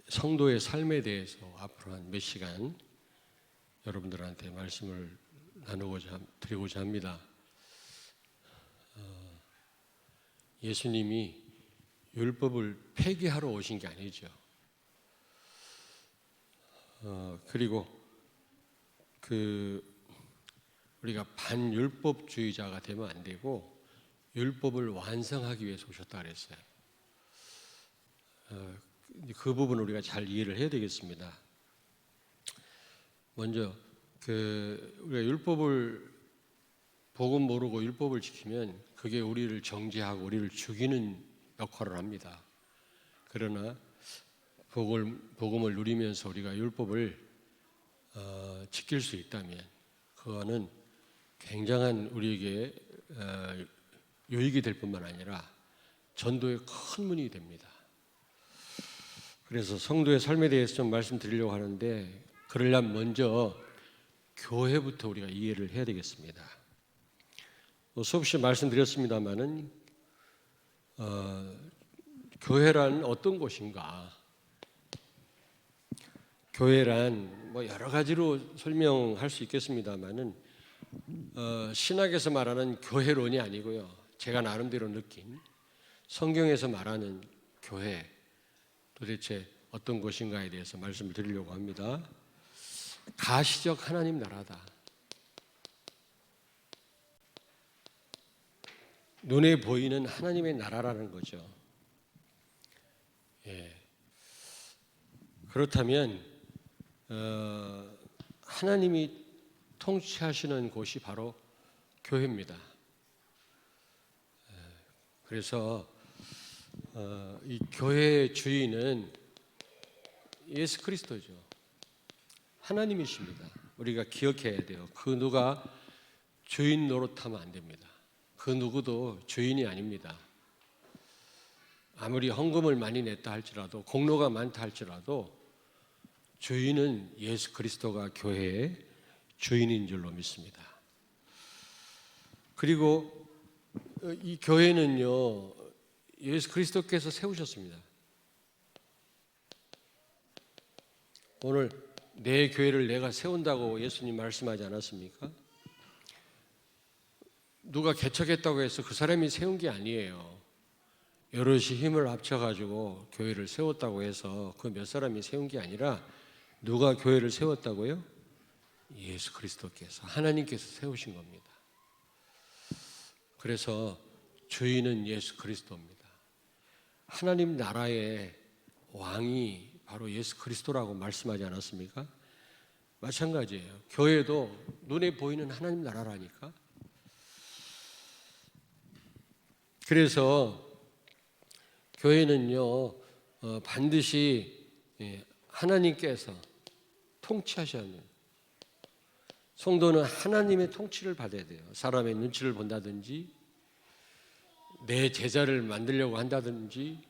성도의 삶에 대해서 앞으로 한 몇 시간 여러분들한테 말씀을 드리고자 합니다. 예수님이 율법을 폐기하러 오신 게 아니죠. 그리고 우리가 반율법주의자가 되면 안 되고 율법을 완성하기 위해서 오셨다 그랬어요. 그 부분을 우리가 잘 이해를 해야 되겠습니다. 먼저 우리가 율법을 복음 모르고 율법을 지키면 그게 우리를 정죄하고 우리를 죽이는 역할을 합니다. 그러나 복음을 누리면서 우리가 율법을 지킬 수 있다면 그거는 굉장한 우리에게 유익이 될 뿐만 아니라 전도의 큰 문이 됩니다. 그래서 성도의 삶에 대해서 좀 말씀드리려고 하는데 그러려면 먼저 교회부터 우리가 이해를 해야 되겠습니다. 수없이 말씀드렸습니다마는 교회란 어떤 곳인가? 교회란 여러 가지로 설명할 수 있겠습니다마는 신학에서 말하는 교회론이 아니고요. 제가 나름대로 느낀 성경에서 말하는 교회 도대체 어떤 것인가에 대해서 말씀을 드리려고 합니다. 가시적 하나님 나라다. 눈에 보이는 하나님의 나라라는 거죠. 그렇다면 하나님이 통치하시는 곳이 바로 교회입니다. 그래서 이 교회의 주인은 예수 그리스도죠. 하나님이십니다. 우리가 기억해야 돼요. 그 누가 주인 노릇하면 안 됩니다. 그 누구도 주인이 아닙니다. 아무리 헌금을 많이 냈다 할지라도 공로가 많다 할지라도 주인은 예수 그리스도가 교회의 주인인 줄로 믿습니다. 그리고 이 교회는요 예수 그리스도께서 세우셨습니다. 오늘 내 교회를 내가 세운다고 예수님 말씀하지 않았습니까? 누가 개척했다고 해서 그 사람이 세운 게 아니에요. 여럿이 힘을 합쳐가지고 교회를 세웠다고 해서 그 몇 사람이 세운 게 아니라 누가 교회를 세웠다고요? 예수 그리스도께서 하나님께서 세우신 겁니다. 그래서 주인은 예수 그리스도입니다. 하나님 나라의 왕이 바로 예수 그리스도라고 말씀하지 않았습니까? 마찬가지예요. 교회도 눈에 보이는 하나님 나라라니까. 그래서 교회는요 반드시 하나님께서 통치하셔야 합니다. 성도는 하나님의 통치를 받아야 돼요. 사람의 눈치를 본다든지 내 제자를 만들려고 한다든지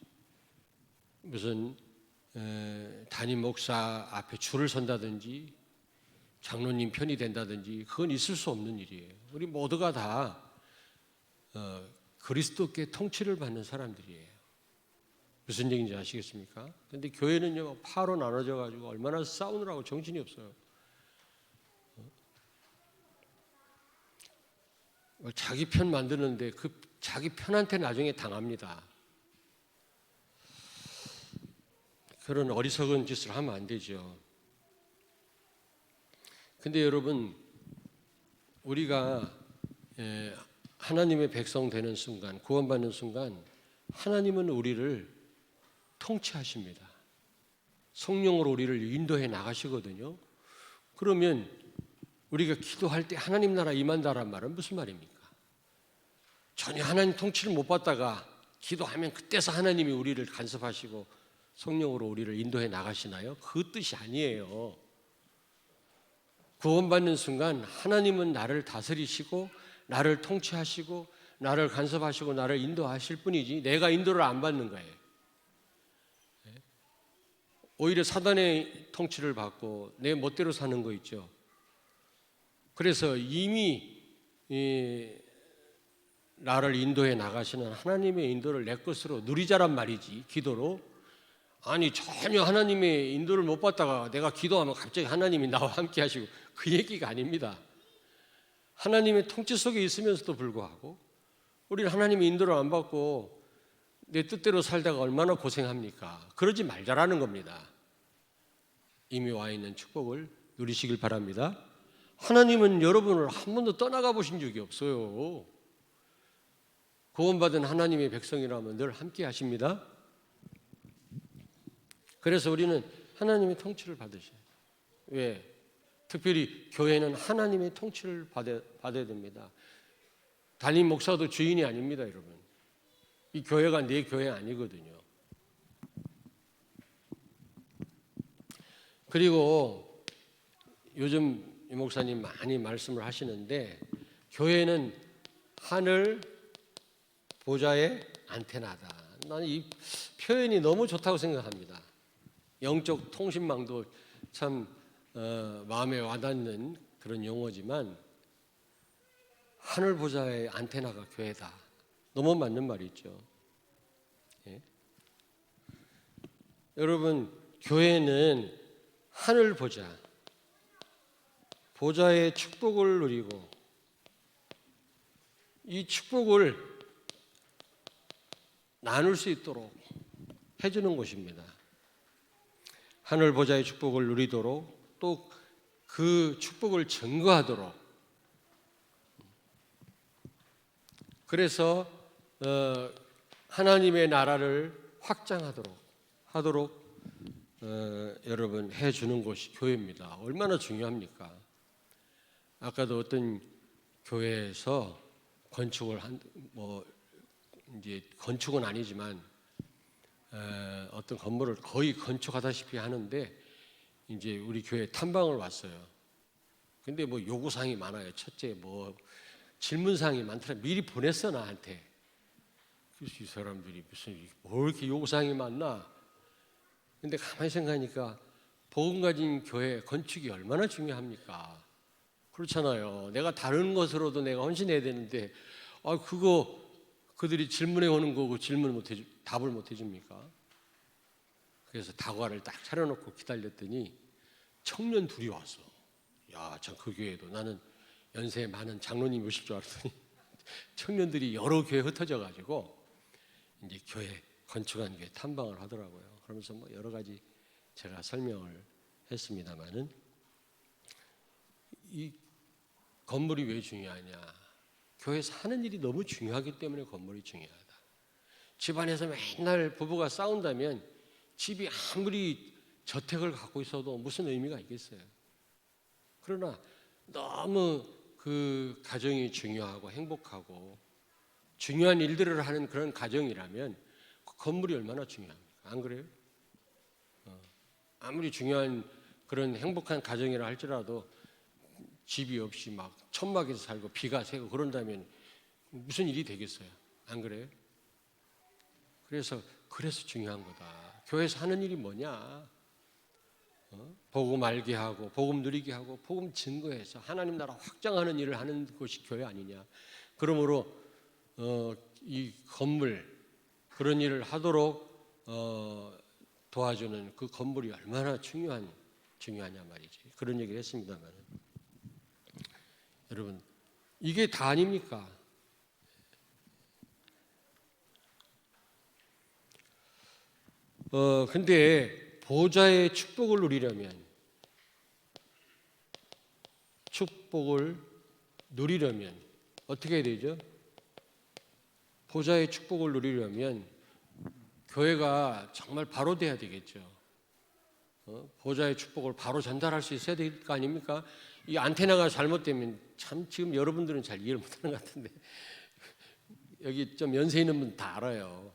무슨 담임 목사 앞에 줄을 선다든지 장로님 편이 된다든지 그건 있을 수 없는 일이에요. 우리 모두가 다 그리스도께 통치를 받는 사람들이에요. 무슨 얘기인지 아시겠습니까? 그런데 교회는요 파로 나눠져 가지고 얼마나 싸우느라고 정신이 없어요. 자기 편 만드는데 그 자기 편한테 나중에 당합니다. 그런 어리석은 짓을 하면 안 되죠. 근데 여러분 우리가 하나님의 백성 되는 순간, 구원받는 순간 하나님은 우리를 통치하십니다. 성령으로 우리를 인도해 나가시거든요. 그러면 우리가 기도할 때 하나님 나라 임한다란 말은 무슨 말입니까? 전혀 하나님 통치를 못 받다가 기도하면 그때서 하나님이 우리를 간섭하시고 성령으로 우리를 인도해 나가시나요? 그 뜻이 아니에요. 구원받는 순간 하나님은 나를 다스리시고 나를 통치하시고 나를 간섭하시고 나를 인도하실 뿐이지 내가 인도를 안 받는 거예요. 오히려 사단의 통치를 받고 내 멋대로 사는 거 있죠. 그래서 이미 나를 인도해 나가시는 하나님의 인도를 내 것으로 누리자란 말이지 기도로 아니 전혀 하나님의 인도를 못 받다가 내가 기도하면 갑자기 하나님이 나와 함께 하시고 그 얘기가 아닙니다. 하나님의 통치 속에 있으면서도 불구하고 우리는 하나님의 인도를 안 받고 내 뜻대로 살다가 얼마나 고생합니까? 그러지 말자라는 겁니다. 이미 와 있는 축복을 누리시길 바랍니다. 하나님은 여러분을 한 번도 떠나가 보신 적이 없어요. 구원받은 하나님의 백성이라면 늘 함께 하십니다. 그래서 우리는 하나님의 통치를 받으셔야 돼요. 왜? 특별히 교회는 하나님의 통치를 받아야 됩니다. 담임 목사도 주인이 아닙니다, 여러분. 이 교회가 내 교회 아니거든요. 그리고 요즘 이 목사님 많이 말씀을 하시는데 교회는 하늘 보좌의 안테나다. 나는 이 표현이 너무 좋다고 생각합니다. 영적 통신망도 참 마음에 와닿는 그런 용어지만 하늘 보좌의 안테나가 교회다. 너무 맞는 말이죠. 예? 여러분, 교회는 하늘 보좌의 축복을 누리고 이 축복을 나눌 수 있도록 해주는 곳입니다. 하늘 보좌의 축복을 누리도록 또 그 축복을 증거하도록 그래서 하나님의 나라를 확장하도록 여러분 해주는 곳이 교회입니다. 얼마나 중요합니까? 아까도 어떤 교회에서 건축을 이제 건축은 아니지만 어떤 건물을 거의 건축하다시피 하는데 이제 우리 교회 탐방을 왔어요. 근데 뭐 요구사항이 많아요. 첫째 뭐 질문사항이 많더라. 미리 보냈어 나한테. 그래서 이 사람들이 무슨 뭐 이렇게 요구사항이 많나? 근데 가만히 생각하니까 복음 가진 교회 건축이 얼마나 중요합니까? 그렇잖아요. 내가 다른 것으로도 내가 헌신해야 되는데 그거 그들이 질문해 오는 거고 답을 못 해줍니까? 그래서 다과를 딱 차려놓고 기다렸더니 청년 둘이 왔어. 야, 참 그 교회도 나는 연세 많은 장로님이 오실 줄 알았더니 청년들이 여러 교회 흩어져 가지고 이제 교회 건축한 교회 탐방을 하더라고요. 그러면서 뭐 여러 가지 제가 설명을 했습니다만은 이 건물이 왜 중요하냐? 교회 사는 일이 너무 중요하기 때문에 건물이 중요하다. 집안에서 맨날 부부가 싸운다면 집이 아무리 저택을 갖고 있어도 무슨 의미가 있겠어요? 그러나 너무 그 가정이 중요하고 행복하고 중요한 일들을 하는 그런 가정이라면 그 건물이 얼마나 중요합니까? 안 그래요? 아무리 중요한 그런 행복한 가정이라 할지라도 집이 없이 막 천막에서 살고 비가 새고 그런다면 무슨 일이 되겠어요? 안 그래요? 그래서 중요한 거다. 교회에서 하는 일이 뭐냐? 복음 알게 하고 복음 누리게 하고 복음 증거해서 하나님 나라 확장하는 일을 하는 것이 교회 아니냐? 그러므로 이 건물 그런 일을 하도록 도와주는 그 건물이 얼마나 중요하냐 말이지. 그런 얘기를 했습니다만 여러분 이게 다 아닙니까? 근데 보좌의 축복을 누리려면 어떻게 해야 되죠? 보좌의 축복을 누리려면 교회가 정말 바로 돼야 되겠죠. 보좌의 축복을 바로 전달할 수 있어야 될 거 아닙니까? 이 안테나가 잘못되면 참 지금 여러분들은 잘 이해를 못하는 것 같은데 여기 좀 연세 있는 분 다 알아요.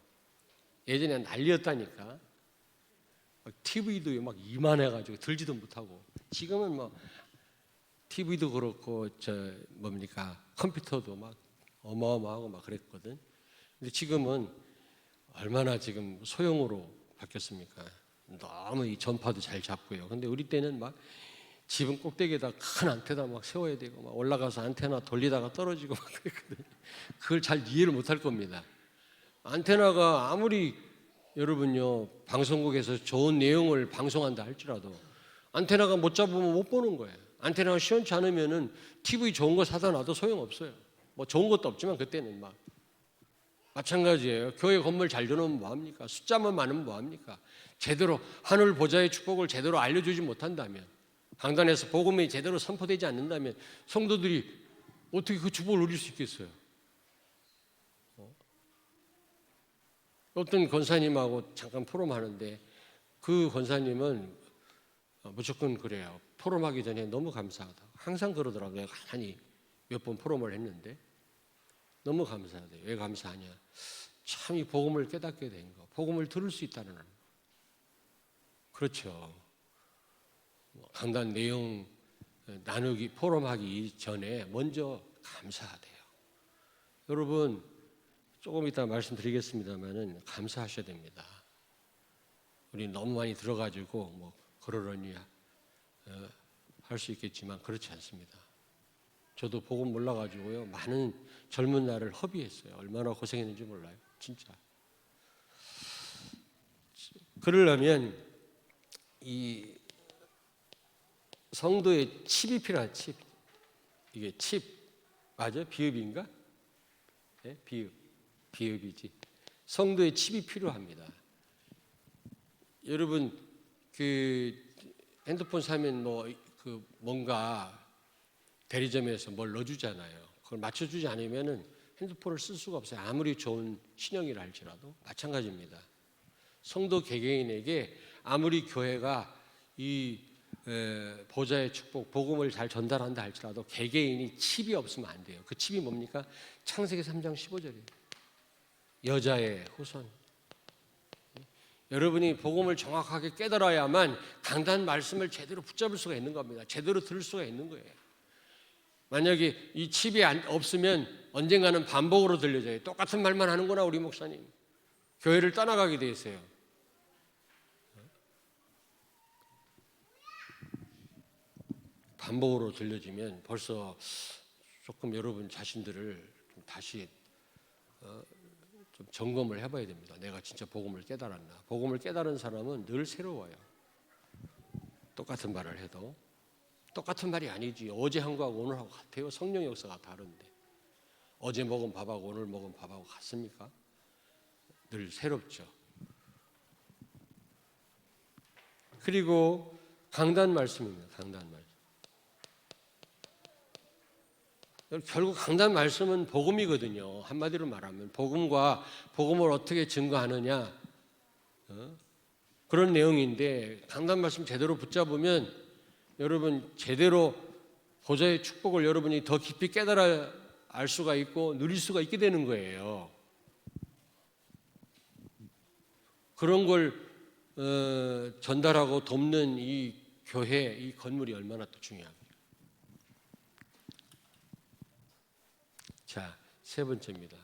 예전에 난리였다니까. TV도 막 이만해가지고 들지도 못하고 지금은 뭐 TV도 그렇고 컴퓨터도 막 어마어마하고 막 그랬거든. 근데 지금은 얼마나 지금 소형으로 바뀌었습니까? 너무 이 전파도 잘 잡고요. 근데 우리 때는 막 집은 꼭대기에다 큰 안테나 막 세워야 되고 막 올라가서 안테나 돌리다가 떨어지고 막 그랬거든. 그걸 잘 이해를 못할 겁니다. 안테나가 아무리 여러분요, 방송국에서 좋은 내용을 방송한다 할지라도 안테나가 못 잡으면 못 보는 거예요. 안테나가 시원치 않으면은 TV 좋은 거 사다 놔도 소용없어요. 뭐 좋은 것도 없지만 그때는 막 마찬가지예요. 교회 건물 잘 줘놓으면 뭐합니까? 숫자만 많으면 뭐합니까? 제대로 하늘 보좌의 축복을 제대로 알려주지 못한다면, 강단에서 복음이 제대로 선포되지 않는다면 성도들이 어떻게 그 축복을 누릴 수 있겠어요? 어떤 권사님하고 잠깐 포럼하는데 그 권사님은 무조건 그래요. 포럼하기 전에 너무 감사하다. 항상 그러더라고요. 가만히 몇 번 포럼을 했는데 너무 감사하대요. 왜 감사하냐? 참 이 복음을 깨닫게 된 거, 복음을 들을 수 있다는 거. 그렇죠. 강단 내용 나누기 포럼하기 전에 먼저 감사하대요. 여러분 조금 이따 말씀드리겠습니다만은 감사하셔야 됩니다. 우리 너무 많이 들어가지고 뭐 그러려니 할 수 있겠지만 그렇지 않습니다. 저도 복음 몰라가지고요 많은 젊은 날을 허비했어요. 얼마나 고생했는지 몰라요, 진짜. 그러려면 이 성도의 칩이 필요한 칩. 이게 칩 맞아? 비읍인가? 네? 비읍이지. 성도의 칩이 필요합니다. 여러분 그 핸드폰 사면 뭔가 대리점에서 뭘 넣어주잖아요. 그걸 맞춰주지 않으면은 핸드폰을 쓸 수가 없어요. 아무리 좋은 신형이라 할지라도 마찬가지입니다. 성도 개개인에게 아무리 교회가 이 보좌의 축복, 복음을 잘 전달한다 할지라도 개개인이 칩이 없으면 안 돼요. 그 칩이 뭡니까? 창세기 3장 15절이에요. 여자의 후손. 여러분이 복음을 정확하게 깨달아야만 강단 말씀을 제대로 붙잡을 수가 있는 겁니다. 제대로 들을 수가 있는 거예요. 만약에 이 칩이 없으면 언젠가는 반복으로 들려져요. 똑같은 말만 하는구나 우리 목사님. 교회를 떠나가게 돼 있어요. 반복으로 들려지면 벌써 조금 여러분 자신들을 좀 다시 좀 점검을 해봐야 됩니다. 내가 진짜 복음을 깨달았나? 복음을 깨달은 사람은 늘 새로워요. 똑같은 말을 해도 똑같은 말이 아니지. 어제 한 거하고 오늘하고 같아요. 성령 역사가 다른데 어제 먹은 밥하고 오늘 먹은 밥하고 같습니까? 늘 새롭죠. 그리고 강단 말씀입니다. 강단 말씀. 결국 강단 말씀은 복음이거든요. 한마디로 말하면 복음과 복음을 어떻게 증거하느냐 그런 내용인데 강단 말씀 제대로 붙잡으면 여러분 제대로 보좌의 축복을 여러분이 더 깊이 깨달아 알 수가 있고 누릴 수가 있게 되는 거예요. 그런 걸 전달하고 돕는 이 교회, 이 건물이 얼마나 또 중요합니까? 자, 세 번째입니다.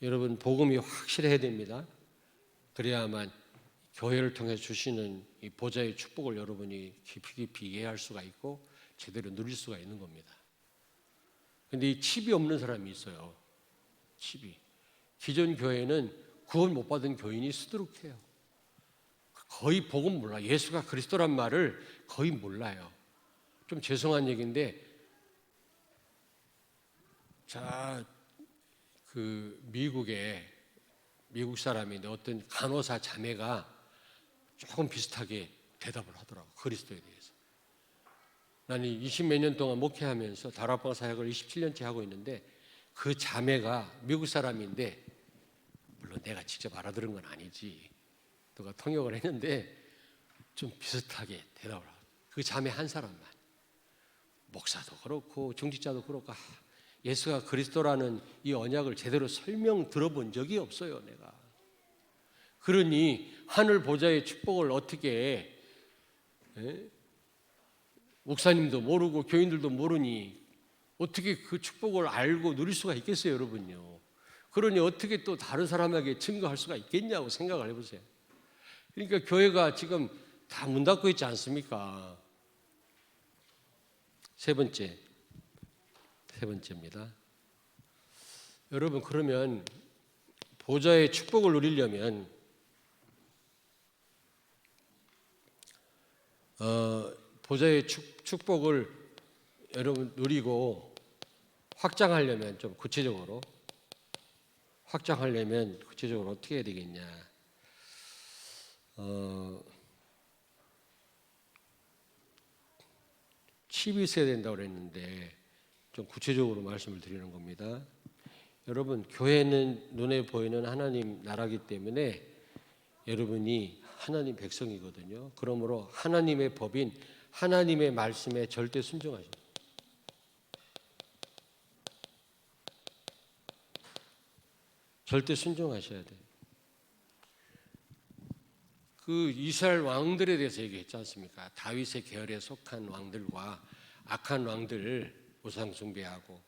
여러분 복음이 확실해야 됩니다. 그래야만 교회를 통해 주시는 이 보좌의 축복을 여러분이 깊이 이해할 수가 있고 제대로 누릴 수가 있는 겁니다. 그런데 이 칩이 없는 사람이 있어요. 칩이. 기존 교회는 구원 못 받은 교인이 수두룩해요. 거의 복음 몰라. 예수가 그리스도란 말을 거의 몰라요. 좀 죄송한 얘기인데 자, 그 미국 사람인데 어떤 간호사 자매가 조금 비슷하게 대답을 하더라고. 그리스도에 대해서. 나는 20몇 년 동안 목회하면서 다락방 사역을 27년째 하고 있는데 그 자매가 미국 사람인데 물론 내가 직접 알아들은 건 아니지. 누가 통역을 했는데 좀 비슷하게 대답을 하고 그 자매 한 사람만. 목사도 그렇고 중직자도 그렇고 예수가 그리스도라는 이 언약을 제대로 설명 들어본 적이 없어요, 내가. 그러니 하늘 보좌의 축복을 어떻게 목사님도 모르고 교인들도 모르니 어떻게 그 축복을 알고 누릴 수가 있겠어요, 여러분요. 그러니 어떻게 또 다른 사람에게 증거할 수가 있겠냐고 생각을 해보세요. 그러니까 교회가 지금 다 문 닫고 있지 않습니까? 세 번째입니다. 여러분 그러면 보좌의 축복을 누리려면 보좌의 축복을 여러분 누리고 확장하려면 구체적으로 어떻게 해야 되겠냐? 칩이 있어야 된다고 그랬는데 좀 구체적으로 말씀을 드리는 겁니다. 여러분, 교회는 눈에 보이는 하나님 나라기 때문에 여러분이 하나님 백성이거든요. 그러므로 하나님의 법인 하나님의 말씀에 절대 순종하십니다. 절대 순종하셔야 돼요. 그 이스라엘 왕들에 대해서 얘기했지 않습니까? 다윗의 계열에 속한 왕들과 악한 왕들 우상 숭배하고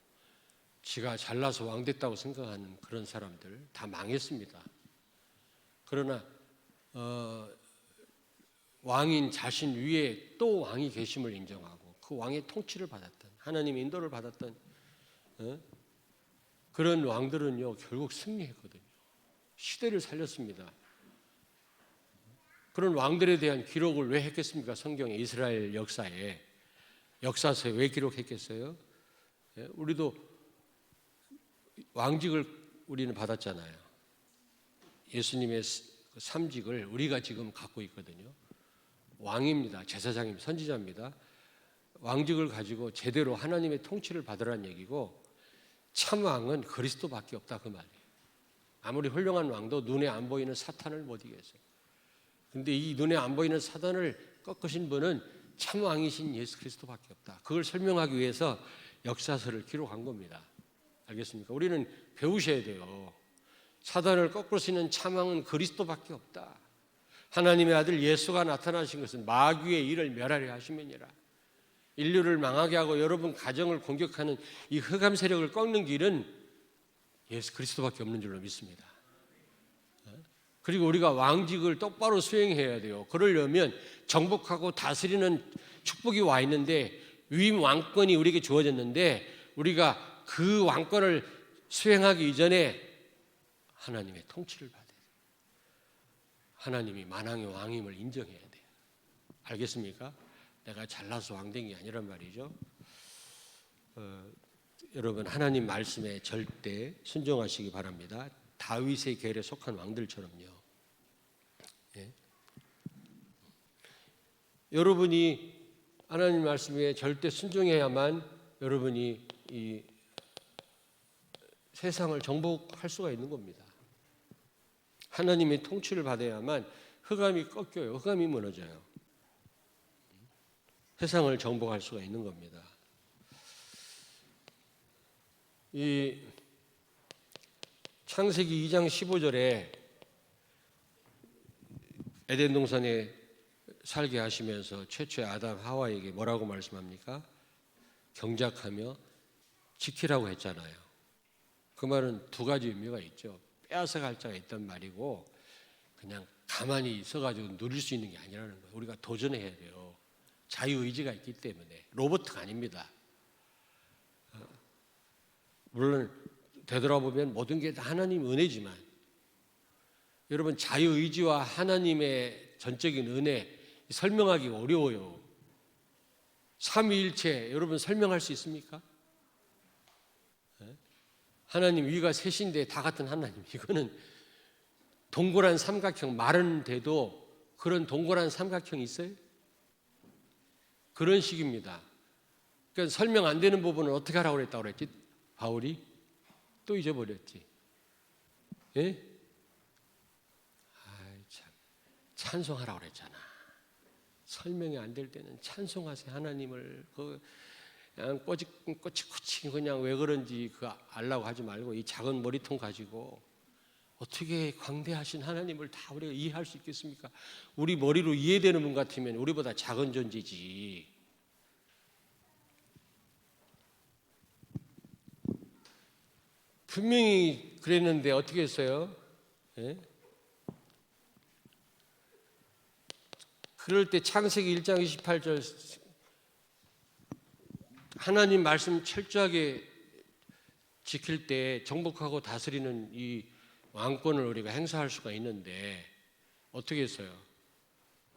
지가 잘나서 왕 됐다고 생각하는 그런 사람들 다 망했습니다. 그러나 왕인 자신 위에 또 왕이 계심을 인정하고 그 왕의 통치를 받았던 하나님의 인도를 받았던 그런 왕들은요 결국 승리했거든요. 시대를 살렸습니다. 그런 왕들에 대한 기록을 왜 했겠습니까? 성경에 이스라엘 역사서에 왜 기록했겠어요? 우리도 왕직을 우리는 받았잖아요. 예수님의 삼직을 우리가 지금 갖고 있거든요. 왕입니다. 제사장입니다. 선지자입니다. 왕직을 가지고 제대로 하나님의 통치를 받으라는 얘기고 참 왕은 그리스도밖에 없다 그 말이에요. 아무리 훌륭한 왕도 눈에 안 보이는 사탄을 못 이겼어요. 근데 이 눈에 안 보이는 사단을 꺾으신 분은 참 왕이신 예수 그리스도밖에 없다. 그걸 설명하기 위해서 역사서를 기록한 겁니다. 알겠습니까? 우리는 배우셔야 돼요. 사단을 꺾을 수 있는 참 왕은 그리스도밖에 없다. 하나님의 아들 예수가 나타나신 것은 마귀의 일을 멸하려 하심이니라. 인류를 망하게 하고 여러분 가정을 공격하는 이 흑암 세력을 꺾는 길은 예수 그리스도밖에 없는 줄로 믿습니다. 그리고 우리가 왕직을 똑바로 수행해야 돼요. 그러려면 정복하고 다스리는 축복이 와 있는데 위임 왕권이 우리에게 주어졌는데 우리가 그 왕권을 수행하기 이전에 하나님의 통치를 받아야 돼요. 하나님이 만왕의 왕임을 인정해야 돼요. 알겠습니까? 내가 잘나서 왕된 게 아니란 말이죠. 여러분 하나님 말씀에 절대 순종하시기 바랍니다. 다윗의 계열에 속한 왕들처럼요. 예. 여러분이 하나님 말씀에 절대 순종해야만 여러분이 이 세상을 정복할 수가 있는 겁니다. 하나님의 통치를 받아야만 흑암이 꺾여요. 흑암이 무너져요. 세상을 정복할 수가 있는 겁니다. 이 창세기 2장 15절에 에덴 동산에 살게 하시면서 최초의 아담 하와에게 뭐라고 말씀합니까? 경작하며 지키라고 했잖아요. 그 말은 두 가지 의미가 있죠. 빼앗아갈 자가 있단 말이고 그냥 가만히 있어가지고 누릴 수 있는 게 아니라는 거예요. 우리가 도전해야 돼요. 자유의지가 있기 때문에 로봇가 아닙니다. 물론 되돌아보면 모든 게 다 하나님 은혜지만 여러분 자유의지와 하나님의 전적인 은혜 설명하기 어려워요. 삼위일체 여러분 설명할 수 있습니까? 하나님 위가 셋인데 다 같은 하나님 이거는 동그란 삼각형 마른 데도 그런 동그란 삼각형이 있어요? 그런 식입니다. 그러니까 설명 안 되는 부분은 어떻게 하라고 그랬다고 그랬지? 바울이 또 잊어버렸지. 예? 아이 참 찬송하라고 그랬잖아. 설명이 안 될 때는 찬송하세요. 하나님을 그냥 꼬치꼬치 그냥 왜 그런지 그 알라고 하지 말고 이 작은 머리통 가지고 어떻게 광대하신 하나님을 다 우리가 이해할 수 있겠습니까? 우리 머리로 이해되는 분 같으면 우리보다 작은 존재지. 분명히 그랬는데 어떻게 했어요? 예? 그럴 때 창세기 1장 28절 하나님 말씀 철저하게 지킬 때 정복하고 다스리는 이 왕권을 우리가 행사할 수가 있는데 어떻게 했어요?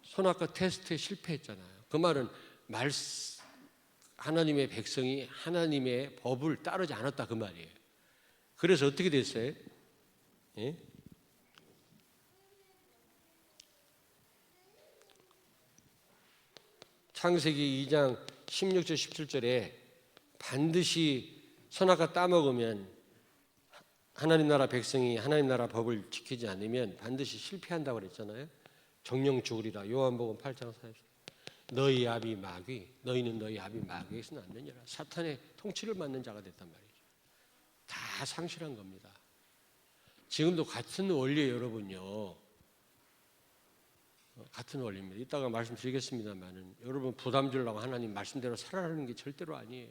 선악과 테스트에 실패했잖아요. 그 말은 하나님의 백성이 하나님의 법을 따르지 않았다 그 말이에요. 그래서 어떻게 됐어요? 예? 창세기 2장 16절 17절에 반드시 선악과 따먹으면 하나님 나라 백성이 하나님 나라 법을 지키지 않으면 반드시 실패한다고 그랬잖아요. 정령 죽으리라. 요한복음 8장 40절. 너희 아비 마귀, 너희는 너희 아비 마귀에서 났느니라. 사탄의 통치를 받는 자가 됐단 말이죠. 다 상실한 겁니다. 지금도 같은 원리예요, 여러분요. 같은 원리입니다. 이따가 말씀드리겠습니다만은 여러분 부담 주려고 하나님 말씀대로 살아가는 게 절대로 아니에요.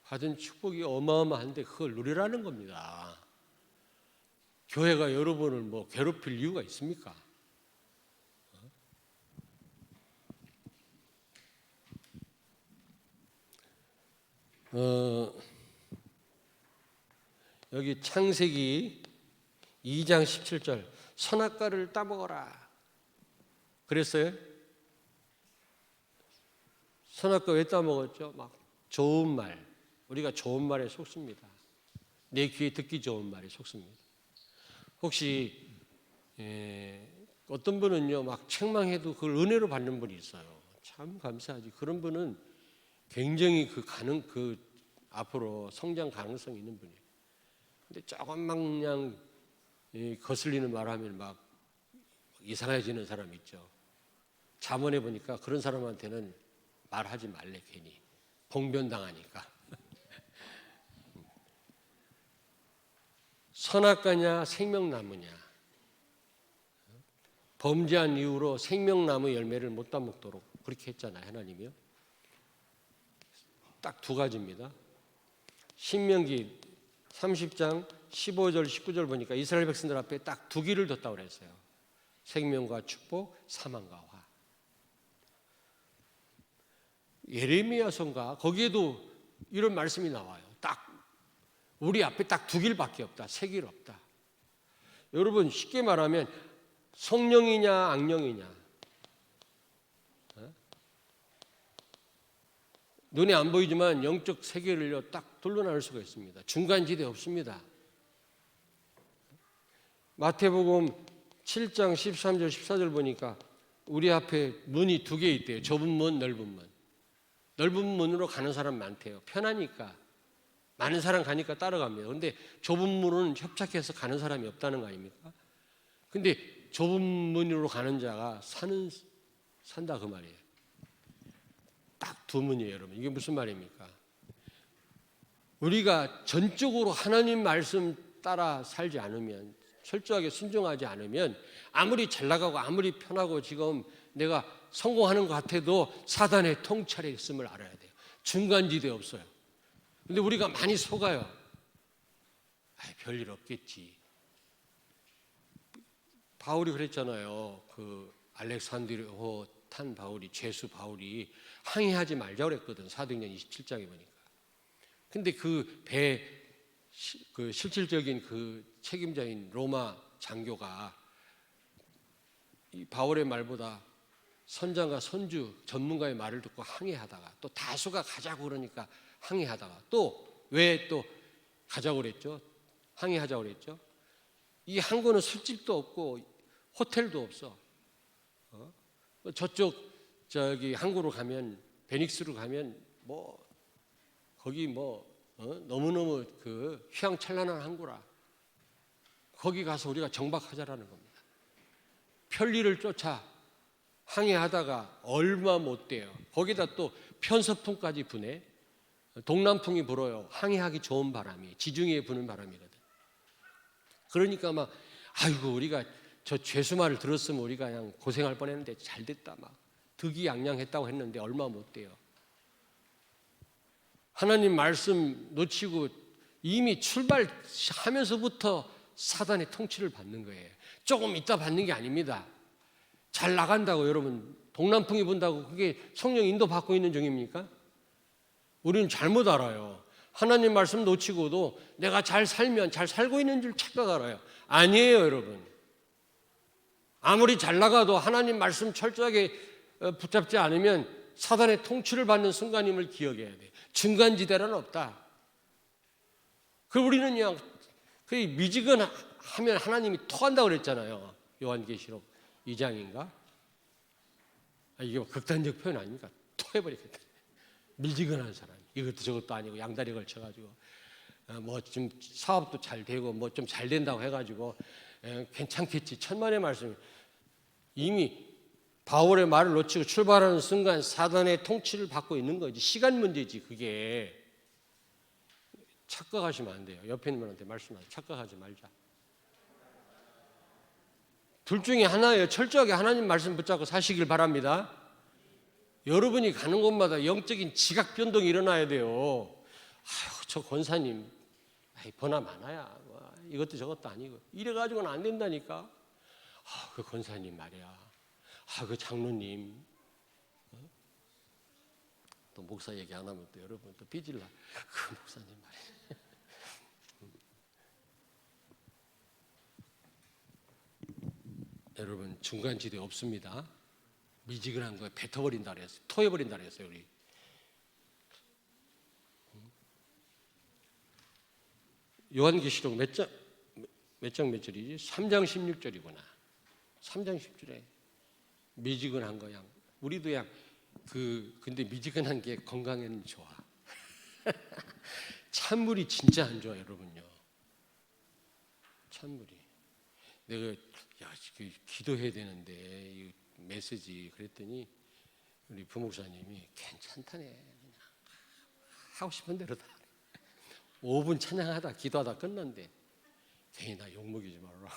받은 축복이 어마어마한데 그걸 누리라는 겁니다. 교회가 여러분을 뭐 괴롭힐 이유가 있습니까? 여기 창세기 2장 17절 선악과를 따먹어라 그랬어요? 선악과 왜 따먹었죠? 막 좋은 말, 우리가 좋은 말에 속습니다. 내 귀에 듣기 좋은 말에 속습니다. 혹시 어떤 분은요 막 책망해도 그걸 은혜로 받는 분이 있어요. 참 감사하지. 그런 분은 굉장히 그 앞으로 성장 가능성이 있는 분이에요. 근데 조금만 그냥 거슬리는 말하면 막 이상해지는 사람 있죠. 잠언해 보니까 그런 사람한테는 말하지 말래 괜히 봉변당하니까. 선악과냐 생명나무냐. 범죄한 이후로 생명나무 열매를 못 따먹도록 그렇게 했잖아요, 하나님이요. 딱 두 가지입니다. 신명기 30장 15절 19절 보니까 이스라엘 백성들 앞에 딱 두 길을 뒀다고 그랬어요. 생명과 축복, 사망과 화. 예레미야서인가 거기에도 이런 말씀이 나와요. 딱 우리 앞에 딱 두 길밖에 없다. 세 길 없다. 여러분 쉽게 말하면 성령이냐 악령이냐. 눈에 안 보이지만 영적 세계를요 딱 둘러나눌 수가 있습니다. 중간지대 없습니다. 마태복음 7장 13절 14절 보니까 우리 앞에 문이 두 개 있대요. 좁은 문, 넓은 문. 넓은 문으로 가는 사람 많대요. 편하니까. 많은 사람 가니까 따라갑니다. 그런데 좁은 문은 협착해서 가는 사람이 없다는 거 아닙니까? 근데 좁은 문으로 가는 자가 산다 그 말이에요. 딱 두 문이에요, 여러분. 이게 무슨 말입니까? 우리가 전적으로 하나님 말씀 따라 살지 않으면, 철저하게 순종하지 않으면 아무리 잘 나가고 아무리 편하고 지금 내가 성공하는 것 같아도 사단의 통찰에 있음을 알아야 돼요. 중간지대 없어요. 근데 우리가 많이 속아요. 별일 없겠지. 바울이 그랬잖아요. 그 알렉산드리아호 탄 바울이, 죄수 바울이 항해하지 말자고 그랬거든. 사도행전 27장에 보니까. 근데 그 배 그 실질적인 그 책임자인 로마 장교가 이 바울의 말보다 선장과 선주 전문가의 말을 듣고 항해하다가 또 다수가 가자고 그러니까 항해하다가 또 왜 또 가자고 그랬죠? 항해하자고 그랬죠? 이 항구는 술집도 없고 호텔도 없어. 저기 항구로 가면 베닉스로 가면 뭐 거기 너무너무 그 휘황찬란한 항구라. 거기 가서 우리가 정박하자라는 겁니다. 편리를 쫓아 항해하다가 얼마 못 돼요. 거기다 또 편서풍까지 부네. 동남풍이 불어요. 항해하기 좋은 바람이, 지중해에 부는 바람이거든. 그러니까 막 아이고 우리가 저 죄수 말을 들었으면 우리가 그냥 고생할 뻔했는데 잘 됐다 막 득이양양했다고 했는데 얼마 못 돼요. 하나님 말씀 놓치고 이미 출발하면서부터 사단의 통치를 받는 거예요. 조금 있다 받는 게 아닙니다. 잘 나간다고 여러분 동남풍이 분다고 그게 성령 인도 받고 있는 중입니까? 우리는 잘못 알아요. 하나님 말씀 놓치고도 내가 잘 살면 잘 살고 있는 줄 착각 알아요. 아니에요, 여러분. 아무리 잘 나가도 하나님 말씀 철저하게 붙잡지 않으면 사단의 통치를 받는 순간임을 기억해야 돼. 중간지대는 없다. 그 우리는 그냥 미지근하면 하나님이 토한다고 그랬잖아요. 요한계시록 2장인가? 이게 극단적 표현 아닙니까? 토해버리겠다. 미지근한 사람. 이것도 저것도 아니고 양다리 걸쳐가지고 뭐 좀 사업도 잘 되고 뭐 좀 잘 된다고 해가지고 괜찮겠지. 천만의 말씀. 이미 바울의 말을 놓치고 출발하는 순간 사단의 통치를 받고 있는 거지. 시간 문제지 그게. 착각하시면 안 돼요. 옆에 있는 분한테 말씀하세요. 착각하지 말자. 둘 중에 하나예요. 철저하게 하나님 말씀 붙잡고 사시길 바랍니다. 여러분이 가는 곳마다 영적인 지각 변동이 일어나야 돼요. 아유, 저 권사님 번화 많아야 이것도 저것도 아니고 이래가지고는 안 된다니까. 그 권사님 말이야. 그 장로님. 또 목사 얘기 안 하면 또 여러분 또 삐질라. 그 목사님 말이야. 여러분 중간지대 없습니다. 미지근한 거에 뱉어버린다 그랬어요. 토해버린다 그랬어요. 우리 요한계시록 몇 절이지? 3장 16절이구나. 3장 10절에 미지근한 거야. 우리도 그냥 근데 미지근한 게 건강에는 좋아. 찬물이 진짜 안 좋아 여러분요. 찬물이. 내가 기도해야 되는데 이 메시지 그랬더니 우리 부목사님이 괜찮다네. 그냥 하고 싶은 대로 다. 5분 찬양하다 기도하다 끝났는데 괜히 나 욕먹이지 말라.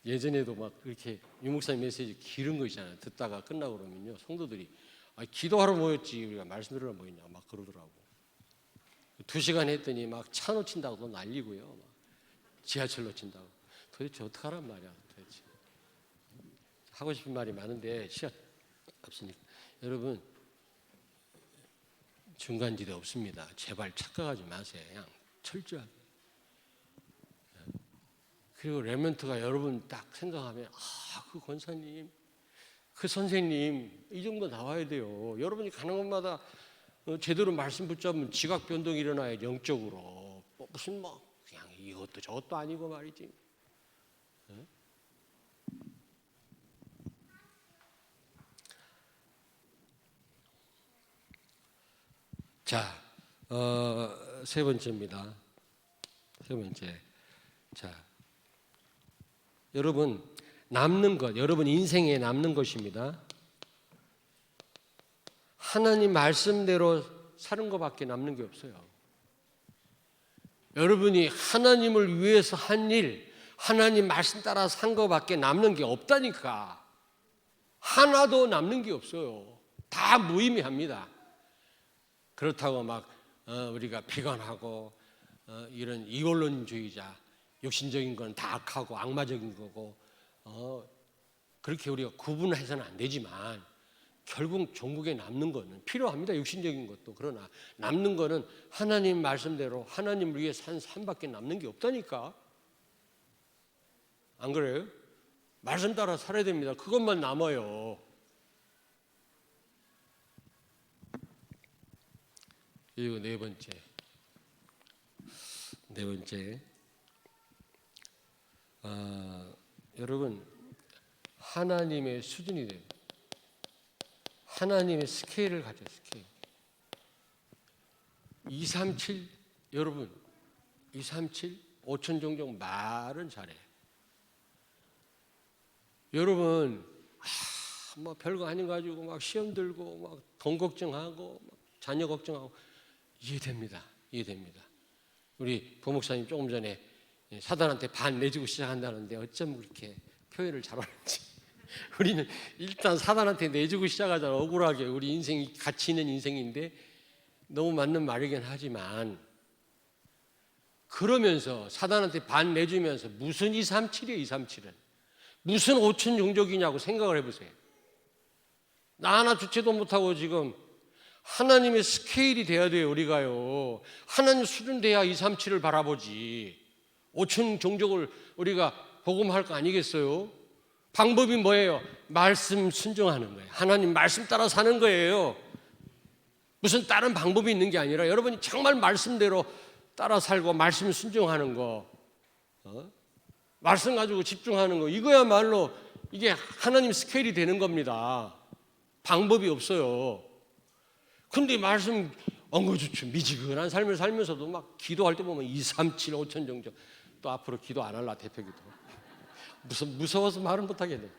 예전에도 막 그렇게 유목사님 메시지 길은 거 있잖아요. 듣다가 끝나고 그러면요 성도들이 기도하러 모였지 우리가 말씀 들으러 모였냐 막 그러더라고. 2시간 했더니 막 차 놓친다고 난리고요. 막 지하철 놓친다고. 도대체 어떡하란 말이야 도대체. 하고 싶은 말이 많은데 시간 없으니까. 여러분 중간지대 없습니다. 제발 착각하지 마세요. 그냥 철저하게. 그리고 렘넌트가 여러분 딱 생각하면 그 권사님, 그 선생님 이 정도 나와야 돼요. 여러분이 가는 곳마다 제대로 말씀 붙잡으면 지각 변동이 일어나요. 영적으로. 무슨 그냥 이것도 저것도 아니고 말이지. 자, 세 번째입니다. 세 번째. 자, 여러분 남는 것, 여러분 인생에 남는 것입니다. 하나님 말씀대로 사는 것밖에 남는 게 없어요. 여러분이 하나님을 위해서 한 일, 하나님 말씀 따라 산 것밖에 남는 게 없다니까. 하나도 남는 게 없어요. 다 무의미합니다. 그렇다고 막 우리가 비관하고 이런 이원론주의자, 육신적인 건 다 악하고 악마적인 거고 그렇게 우리가 구분해서는 안 되지만 결국 종국에 남는 거는 필요합니다. 육신적인 것도. 그러나 남는 거는 하나님 말씀대로 하나님을 위해 산 삶밖에 남는 게 없다니까. 안 그래요? 말씀 따라 살아야 됩니다. 그것만 남아요. 그리고 네 번째. 여러분 하나님의 수준이 돼요. 하나님의 스케일을 가져. 스케일. 237 여러분 237 5천 종족 말은 잘해. 여러분 뭐 별거 아닌 거 가지고 막 시험 들고 막 돈 걱정하고 막 자녀 걱정하고 이해됩니다. 우리 부목사님 조금 전에 사단한테 반 내주고 시작한다는데 어쩜 그렇게 표현을 잘하는지. 우리는 일단 사단한테 내주고 시작하잖아. 억울하게 우리 인생이 가치 있는 인생인데 너무 맞는 말이긴 하지만 그러면서 사단한테 반 내주면서 무슨 237이에요. 237은 무슨 5천 종족이냐고 생각을 해보세요. 나 하나 주체도 못하고 지금 하나님의 스케일이 돼야 돼요. 우리가요. 하나님 수준 돼야 237을 바라보지. 5천 종족을 우리가 복음할 거 아니겠어요? 방법이 뭐예요? 말씀 순종하는 거예요. 하나님 말씀 따라 사는 거예요. 무슨 다른 방법이 있는 게 아니라 여러분이 정말 말씀대로 따라 살고 말씀 순종하는 거, 말씀 가지고 집중하는 거, 이거야말로 이게 하나님 스케일이 되는 겁니다. 방법이 없어요. 근데 말씀 엉거주춤 미지근한 삶을 살면서도 막 기도할 때 보면 2, 3, 7, 5천 정도, 또 앞으로 기도 안 할라 대표기도. 무서워서 말은 못하겠네.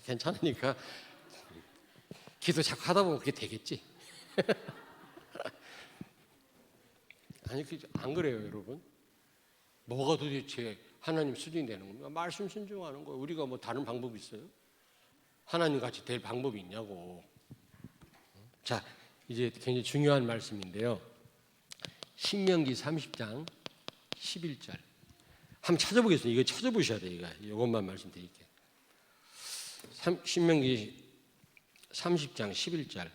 괜찮으니까 기도 자꾸 하다 보면 그게 되겠지. 아니 안 그래요, 여러분? 뭐가 도대체 하나님 수준이 되는 겁니까? 말씀 순종하는 거예요. 우리가 뭐 다른 방법이 있어요? 하나님 같이 될 방법이 있냐고. 자, 이제 굉장히 중요한 말씀인데요. 신명기 30장 11절. 한번 찾아보겠습니다. 이거 찾아보셔야 돼요. 이것만 말씀드릴게요. 신명기 30장 11절.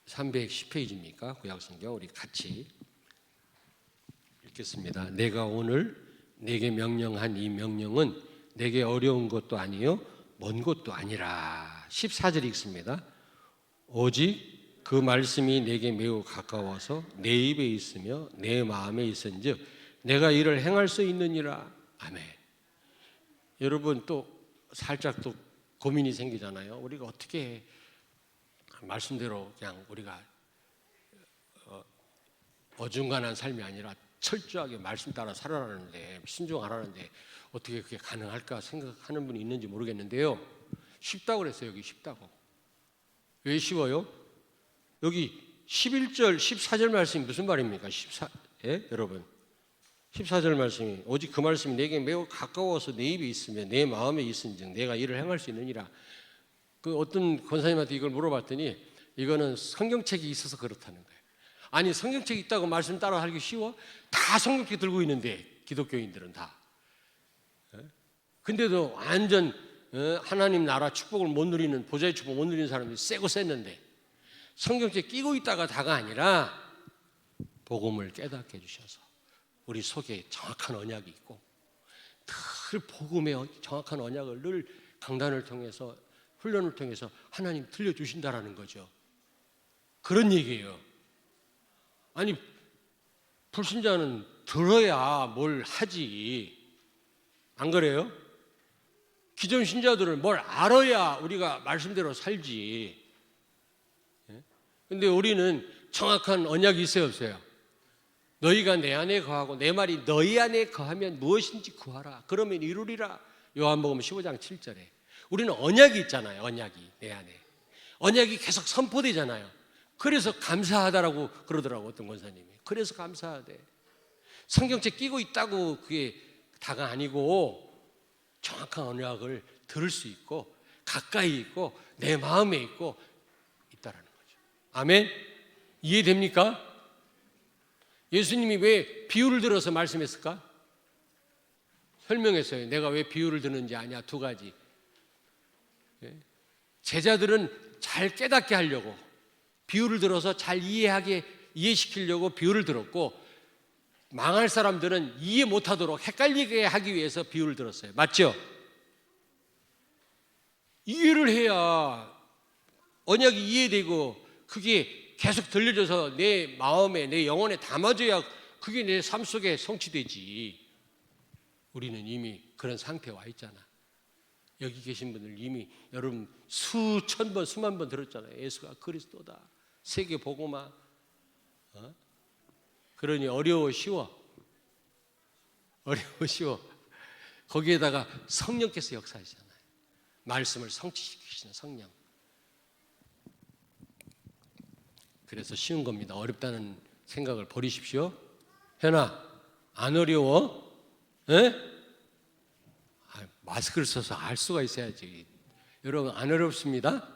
310페이지입니까? 구약성경 우리 같이 읽겠습니다. 내가 오늘 내게 명령한 이 명령은 내게 어려운 것도 아니요 먼 것도 아니라. 14절 읽습니다. 오직 그 말씀이 내게 매우 가까워서 내 입에 있으며 내 마음에 있은즉 내가 이를 행할 수 있느니라. 아멘. 여러분 또 살짝 또 고민이 생기잖아요. 우리가 어떻게 말씀대로 그냥 우리가 어중간한 삶이 아니라 철저하게 말씀 따라 살아가는데 순종하라는데 어떻게 그게 가능할까 생각하는 분이 있는지 모르겠는데요. 쉽다고 그랬어요. 여기 쉽다고. 왜 쉬워요? 여기 11절 14절 말씀이 무슨 말입니까? 여러분 14절 말씀이 오직 그 말씀이 내게 매우 가까워서 내 입에 있으며 내 마음에 있은즉 내가 이를 행할 수 있느니라. 그 어떤 권사님한테 이걸 물어봤더니 이거는 성경책이 있어서 그렇다는 거예요. 아니 성경책이 있다고 말씀 따라 하기 쉬워? 다 성경책 들고 있는데 기독교인들은 다. 근데도 완전 하나님 나라 축복을 못 누리는 보좌의 축복 못 누리는 사람들이 세고 셌는데 성경책 끼고 있다가 다가 아니라 복음을 깨닫게 해주셔서 우리 속에 정확한 언약이 있고 늘 복음의 정확한 언약을 늘 강단을 통해서 훈련을 통해서 하나님 들려주신다라는 거죠. 그런 얘기예요. 아니 불신자는 들어야 뭘 하지. 안 그래요? 기존 신자들은 뭘 알아야 우리가 말씀대로 살지. 근데 우리는 정확한 언약이 있어요, 없어요? 너희가 내 안에 거하고 내 말이 너희 안에 거하면 무엇인지 구하라. 그러면 이루리라. 요한복음 15장 7절에. 우리는 언약이 있잖아요. 언약이 내 안에. 언약이 계속 선포되잖아요. 그래서 감사하다라고 그러더라고 어떤 권사님이. 그래서 감사하대. 성경책 끼고 있다고 그게 다가 아니고 정확한 언약을 들을 수 있고 가까이 있고 내 마음에 있고 있다라는 거죠. 아멘? 이해됩니까? 예수님이 왜 비유를 들어서 말씀했을까? 설명했어요. 내가 왜 비유를 드는지 아냐? 두 가지. 제자들은 잘 깨닫게 하려고 비유를 들어서 잘 이해시키려고 비유를 들었고 망할 사람들은 이해 못하도록 헷갈리게 하기 위해서 비유를 들었어요. 맞죠? 이해를 해야 언약이 이해되고 그게 계속 들려져서 내 마음에 내 영혼에 담아져야 그게 내 삶 속에 성취되지. 우리는 이미 그런 상태에 와 있잖아. 여기 계신 분들 이미 여러분 수천 번 수만 번 들었잖아요. 예수가 그리스도다. 세계 복음화. 그러니 어려워 쉬워. 거기에다가 성령께서 역사하시잖아요. 말씀을 성취시키시는 성령. 그래서 쉬운 겁니다. 어렵다는 생각을 버리십시오. 현아, 안 어려워? 에? 마스크를 써서 알 수가 있어야지. 여러분 안 어렵습니다.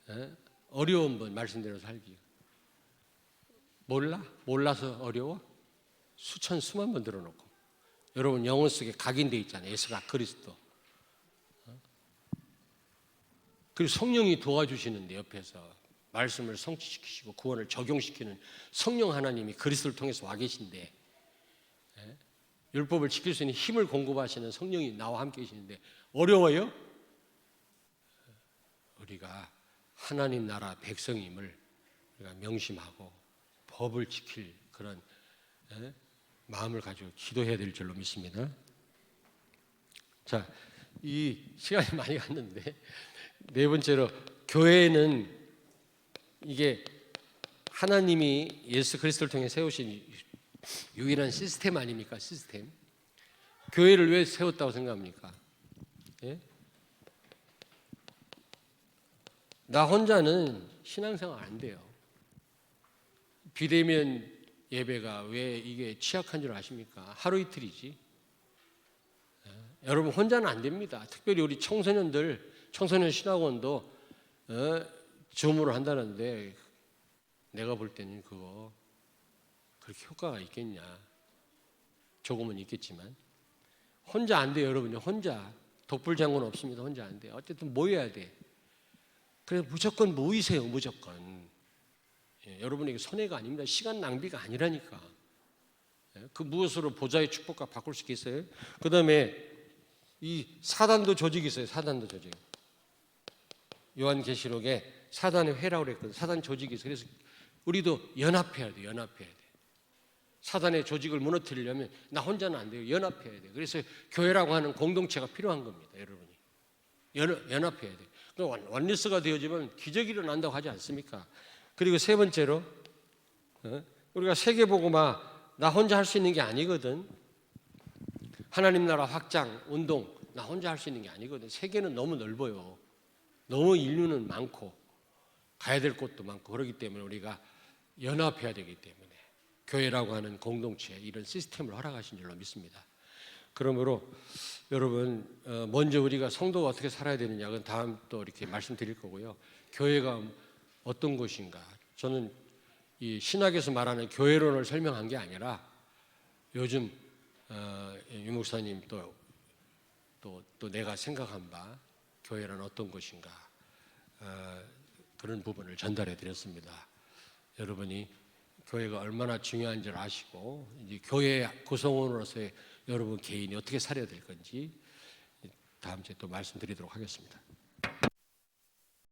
에? 어려운 분 말씀대로 살기. 몰라서 어려워? 수만 번 들어놓고 여러분 영혼 속에 각인돼 있잖아요. 예수가 그리스도. 그리고 성령이 도와주시는데 옆에서 말씀을 성취시키시고 구원을 적용시키는 성령 하나님이 그리스도를 통해서 와 계신데 율법을 지킬 수 있는 힘을 공급하시는 성령이 나와 함께 계시는데 어려워요? 우리가 하나님 나라 백성임을 우리가 명심하고 법을 지킬 그런 마음을 가지고 기도해야 될 줄로 믿습니다. 자, 이 시간이 많이 갔는데 네 번째로 교회는 이게 하나님이 예수 그리스도를 통해 세우신 유일한 시스템 아닙니까? 시스템. 교회를 왜 세웠다고 생각합니까? 예? 나 혼자는 신앙생활 안 돼요. 비대면 예배가 왜 이게 취약한 줄 아십니까? 하루 이틀이지. 여러분 혼자는 안 됩니다. 특별히 우리 청소년 신학원도 줌으로 한다는데 내가 볼 때는 그거 그렇게 효과가 있겠냐? 조금은 있겠지만 혼자 안 돼요, 여러분요. 혼자 독불장군 없습니다. 혼자 안 돼요. 어쨌든 모여야 돼. 그래서 무조건 모이세요, 무조건. 예, 여러분에게 손해가 아닙니다. 시간 낭비가 아니라니까. 예, 그 무엇으로 보좌의 축복과 바꿀 수 있겠어요? 그 다음에 이 사단도 조직이 있어요. 사단도 조직. 요한계시록에 사단의 회라고 그랬거든요. 사단 조직이 있어요. 그래서 우리도 연합해야 돼. 연합해야 돼. 사단의 조직을 무너뜨리려면 나 혼자는 안 돼요. 연합해야 돼. 그래서 교회라고 하는 공동체가 필요한 겁니다. 여러분이. 연합해야 돼. 원리스가 되어지면 기적이 일어난다고 하지 않습니까? 그리고 세 번째로 우리가 세계복음화 나 혼자 할 수 있는 게 아니거든. 하나님 나라 확장 운동 나 혼자 할 수 있는 게 아니거든. 세계는 너무 넓어요. 너무 인류는 많고 가야 될 곳도 많고 그렇기 때문에 우리가 연합해야 되기 때문에 교회라고 하는 공동체 이런 시스템을 허락하신 줄로 믿습니다. 그러므로 여러분 먼저 우리가 성도가 어떻게 살아야 되느냐는 다음 또 이렇게 말씀드릴 거고요. 교회가 어떤 곳인가 저는 이 신학에서 말하는 교회론을 설명한 게 아니라 요즘 유 목사님 또 내가 생각한 바 교회란 어떤 것인가 그런 부분을 전달해 드렸습니다. 여러분이 교회가 얼마나 중요한지를 아시고 이제 교회 구성원으로서의 여러분 개인이 어떻게 살아야 될 건지 다음 주에 또 말씀드리도록 하겠습니다.